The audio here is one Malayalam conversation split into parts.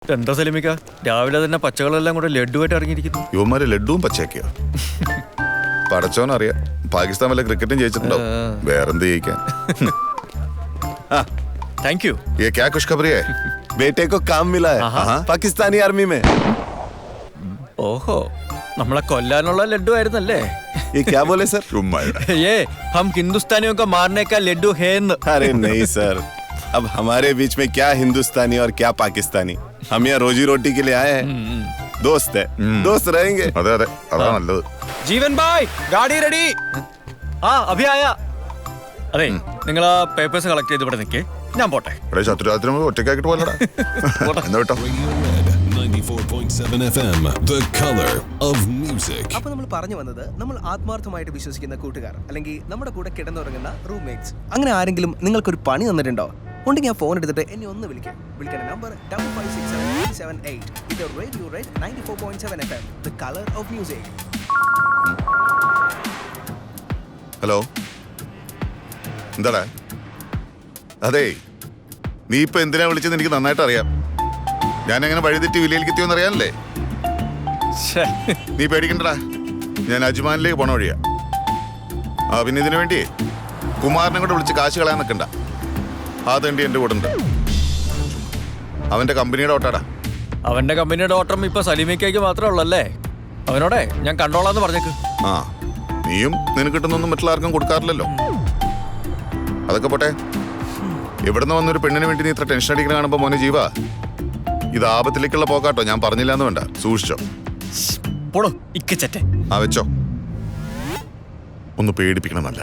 എന്താ സലിമിക്ക രാവിലെ തന്നെ പച്ചകളെല്ലാം കൂടെ ലഡുവായിട്ട് ഇറങ്ങിയിരിക്കുന്നു. യുവമാര് ലഡുവും പച്ചയാക്കിയോ? പടച്ചോനറിയാം, പാകിസ്ഥാൻ വല്ല ക്രിക്കറ്റും ജയിച്ചിട്ടുണ്ടോ? വേറെന്ത് ജയിക്കാൻ. Thank you. ये क्या खुशखबरी है? बेटे को काम मिला है पाकिस्तानी आर्मी में. ഓഹോ, നമ്മളെ കൊല്ലാനുള്ള ലഡു ആയിരുന്നല്ലേ? ये क्या बोले सर? ये हम हिंदुस्तानियों को मारने का लड्डू है न। अरे नहीं सर, अब हमारे बीच में क्या हिंदुस्तानी और क्या पाकिस्तानी. हम यहाँ रोजी रोटी के लिए आए हैं. दोस्त है, दोस्त रहेंगे. അതെ അതെ, അതാ നല്ലത്. ജീവൻ ഭായ്, ഗാഡി റെഡി. ആ അഭി ആയാ. അതെ, നിങ്ങൾ ആ പേപ്പേഴ്സ് കളക്ട് ചെയ്ത് ഇവിടെ നിൽക്കേ, ഞാൻ പോട്ടെ. ഇവിടെ ശത്രുരാത്രി ഒറ്റയ്ക്കാക്കിട്ട് പോലടാ. എന്താ കേട്ടോ? 94.7 FM, the color of music. അപ്പോൾ നമ്മൾ പറഞ്ഞു വന്നത്, നമ്മൾ ആത്മാർത്ഥമായിട്ട് വിശ്വസിക്കുന്ന കൂട്ടുകാർ അല്ലെങ്കിൽ നമ്മുടെ കൂടെ കിടന്നുറങ്ങുന്ന റൂംമേറ്റ്സ്, അങ്ങനെ ആരെങ്കിലും നിങ്ങൾക്കൊരു പണി തന്നിട്ടുണ്ടോ? ഉണ്ടെങ്കിൽ ആ ഫോൺ എടുത്തിട്ട് എന്നെ ഒന്ന് വിളിക്കാം. വിളിക്കേണ്ട നമ്പർ 556778. ഇത് radio red 94.7 FM, the color of music. Hello, എന്താടാ? അതെ, നീ ഇപ്പൊ എന്തിനാ വിളിച്ചത് എനിക്ക് നന്നായിട്ട് അറിയാം. ഞാൻ എങ്ങനെ വഴിതെറ്റി വിലയിലേക്ക് എത്തിയോന്ന് അറിയാനല്ലേ? നീ പേടിക്കണ്ടടാ, ഞാൻ അജ്മാനിലേക്ക് പോണ വഴിയാ. ആ പിന്നെ ഇതിനു വേണ്ടി കുമാരനെ കൂടെ വിളിച്ച് കാശ് കളയാൻ നിൽക്കണ്ട. അതേണ്ടി എന്റെ കൂടെ ഉണ്ട്. അവന്റെ കമ്പനിയുടെ ഓട്ടാടാ. അവന്റെ കമ്പനിയുടെ ഓട്ടം ഇപ്പൊ സലീമിക്കയ്ക്ക് മാത്രമേ ഉള്ളല്ലേ? അവനോടെ ഞാൻ കണ്ടോളാന്ന് പറഞ്ഞേക്ക്. ആ, നീയും നിനക്ക് കിട്ടുന്നൊന്നും മറ്റുള്ള ആർക്കും കൊടുക്കാറില്ലല്ലോ. അതൊക്കെ പോട്ടെ, ഇവിടുന്ന് വന്നൊരു പെണ്ണിന് വേണ്ടി നീ ഇത്ര ടെൻഷൻ അടിക്കുന്ന കാണുമ്പോ മോനെ ജീവ, ഇത് ആപത്തിലേക്കുള്ള പോക്കാട്ടോ. ഞാൻ പറഞ്ഞില്ലാന്ന് വേണ്ട, സൂക്ഷിച്ചോ. പോടോ ഇക്കച്ചറ്റെ. ആ വെച്ചോ, ഒന്ന് പേടിപ്പിക്കണം. നല്ല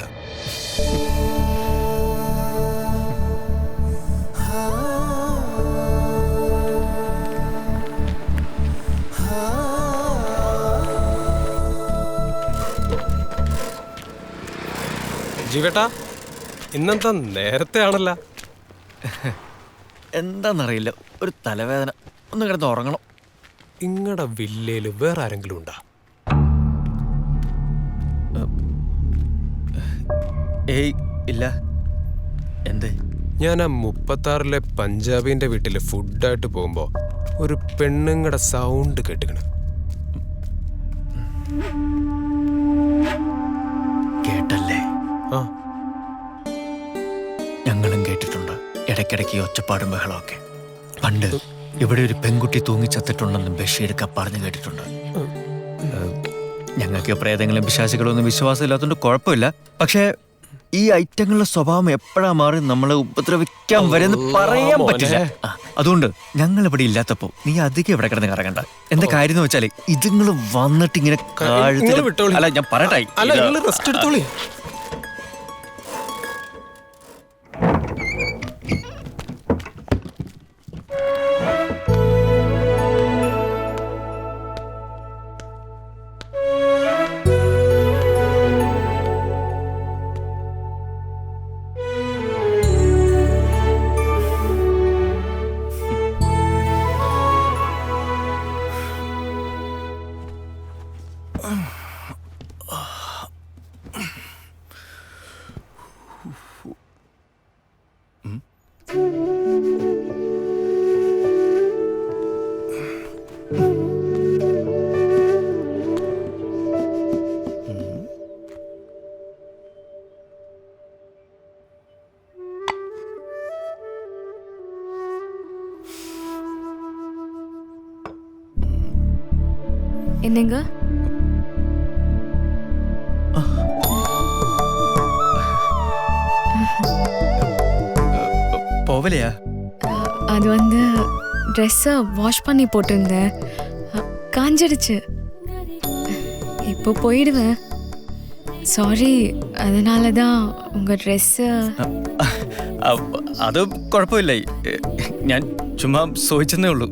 ജീവേട്ടാ, ഇന്നെന്താ നേരത്തെ ആണല്ല? എന്താന്നറിയില്ല, ഒരു തലവേദന. ഒന്ന് കിടന്ന് ഉറങ്ങണം. ഇങ്ങടെ വില്ലയില് വേറെ ആരെങ്കിലും ഉണ്ടാ? ഏയ് ഇല്ല. എന്തേ? ഞാൻ ആ 36-ലെ പഞ്ചാബിന്റെ വീട്ടില് ഫുഡായിട്ട് പോകുമ്പോ ഒരു പെണ്ണുങ്ങടെ സൗണ്ട് കേട്ടിക്കണ്. കേട്ടല്ലേ? ആ, ഞങ്ങളും കേട്ടിട്ടുണ്ട് ഇടയ്ക്കിടയ്ക്ക് ഒച്ചപ്പാടും ബഹളമൊക്കെ. പണ്ട് ഇവിടെ ഒരു പെൺകുട്ടി തൂങ്ങിച്ചത്തിട്ടുണ്ടെന്നും ബഷീർക്ക് പറഞ്ഞു കേട്ടിട്ടുണ്ട്. ഞങ്ങൾക്ക് പ്രേതങ്ങളും പിശാചുകളും ഒന്നും വിശ്വാസമില്ലാത്തതുകൊണ്ട് കുഴപ്പമില്ല. പക്ഷേ ഈ ഐറ്റങ്ങളുടെ സ്വഭാവം എപ്പോഴാ മാറി നമ്മളെ ഉപദ്രവിക്കാൻ വരെന്ന് പറയാൻ പറ്റില്ല. അതുകൊണ്ട് ഞങ്ങൾ ഇവിടെ ഇല്ലാത്തപ്പോ നീ അധികം ഇവിടെ കിടന്ന് കറങ്ങണ്ട. എന്താ കാര്യം എന്ന് വെച്ചാല് ഇതുങ്ങൾ വന്നിട്ട് ഇങ്ങനെ അല്ല, ഞാൻ പറയട്ടെ. റെസ്റ്റ് എടുത്തോളി. என்னங்க? போவலையா? அது வந்து ட்ரெஸ்ஸை வாஷ் பண்ணி போட்டிருந்தேன், காஞ்சிடுச்சு. இப்போ போயிடுவேன். சாரி, அதனால தான் உங்கள் ட்ரெஸ்ஸு. അത് കുഴപ്പമില്ല, ഞാൻ ചുമ്മാ ചോദിച്ചെന്നേ ഉള്ളൂ.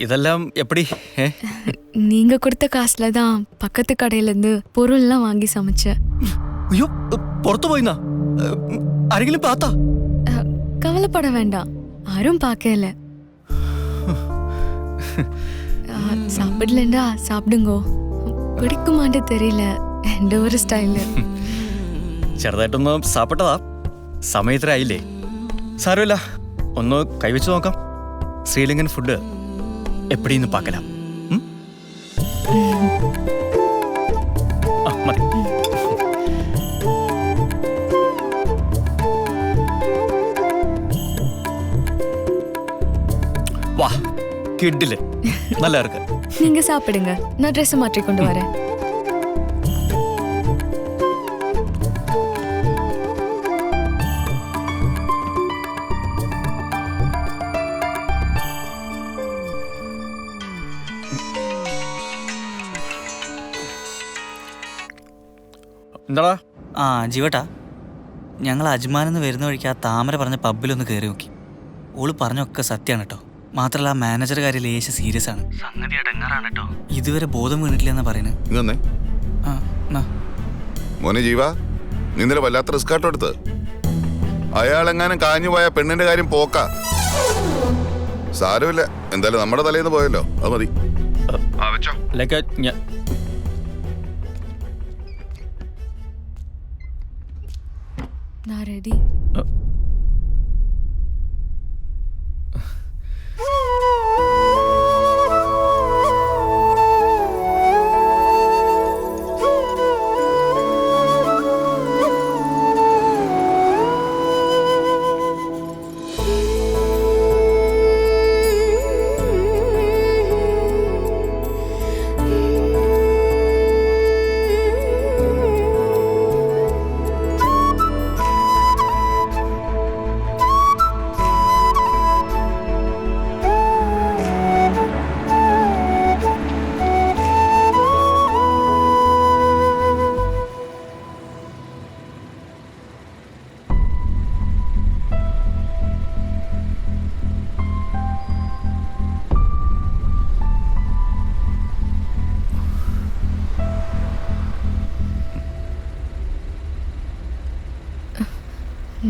இதெல்லாம் எப்படி? நீங்க கொடுத்த காசுல தான் பக்கத்து கடையில இருந்து பொருள்லாம் வாங்கி சமைச்சேன். ஐயோ, പുറത്തു പോയിന്നാ? ആരെങ്കിലും പാത്താ? கவலைப்பட வேண்டாம், யாரும் பார்க்கல. சாப்பிடலண்டா சாப்பிடுங்கோ. പിടിക്കുമാണ്ട് തെരിയില്ല, എൻ്റെ ഒരു സ്റ്റൈല്. ചെറുതായിട്ടൊന്ന് സാപ്പിട്ടതാ, സമയത്തിനായില്ലേ? സാരമില്ല, ഒന്ന് കൈവച്ച് നോക്കാം. ശ്രീലങ്കൻ ഫുഡ് എപ്പടിന്ന് പാക്കലാം. മതി. വാ, കിഡില് நல்லா இருக்கு. நீங்க சாப்பிடுங்க, நான் ட்ரெஸ் மாற்றி கொண்டு வரேன். എന്താടാ? ആ ജീവട്ടാ, ഞങ്ങൾ അജ്മാനെന്ന് വരുന്ന വഴിക്ക് ആ താമര പറഞ്ഞ പബ്ബിലൊന്ന് കയറി നോക്കി. ഓള് പറഞ്ഞൊക്കെ സത്യമാണ് കേട്ടോ. മാത്രമല്ല ആ മാനേജർ കാര്യം ലേശ സീരിയസ് ആണ്. സംഗതി അടങ്ങാറാണ് കേട്ടോ. ഇതുവരെ ബോധം വീണിട്ടില്ല എന്നാ പറയുന്നത്. ഇങ്ങന്നേ മോനെ ജീവ, നീ ഇന്നലെ വല്ലാത്ത റിസ്ക് ആട്ടോ എടുത്ത്. അയാളെങ്ങാനും കാഞ്ഞു പോയ പെണ്ണിന്റെ കാര്യം പോക്ക. സാരമില്ല, എന്തായാലും നമ്മുടെ തലേന്ന് പോയല്ലോ, അത് മതി. நான் ரெடி.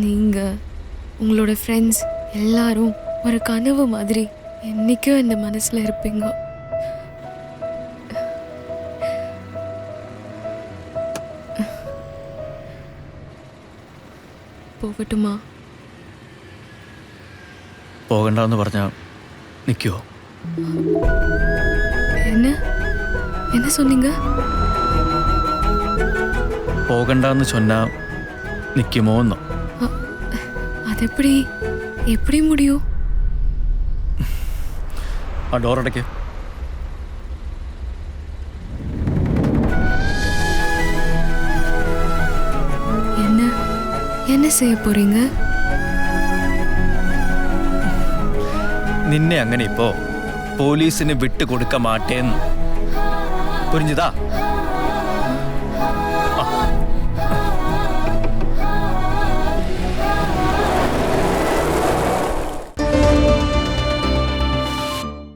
நீங்கள் உங்களோட ஃப்ரெண்ட்ஸ் எல்லாரும் ஒரு கனவு மாதிரி என்றைக்கும் இந்த மனசில் இருப்பீங்க. போகட்டுமா? പോകണ്ടെന്ന് പറഞ്ഞാൽ നിൽക്കുമോ? என்ன என்ன சொன்னீங்க? പോകണ്ടെന്ന് சொன்னால் നിൽക്കുമോ എന്നോ? அது எப்படி முடியும்? ആ ഡോറടയ്ക്ക്. என்ன செய்ய போறீங்க? നിന്നെ അങ്ങനെ ഇപ്പോ പോലീസിന് വിട്ടുകൊടുക്ക മാട്ടേന്ന്. പുരിഞ്ഞതാ?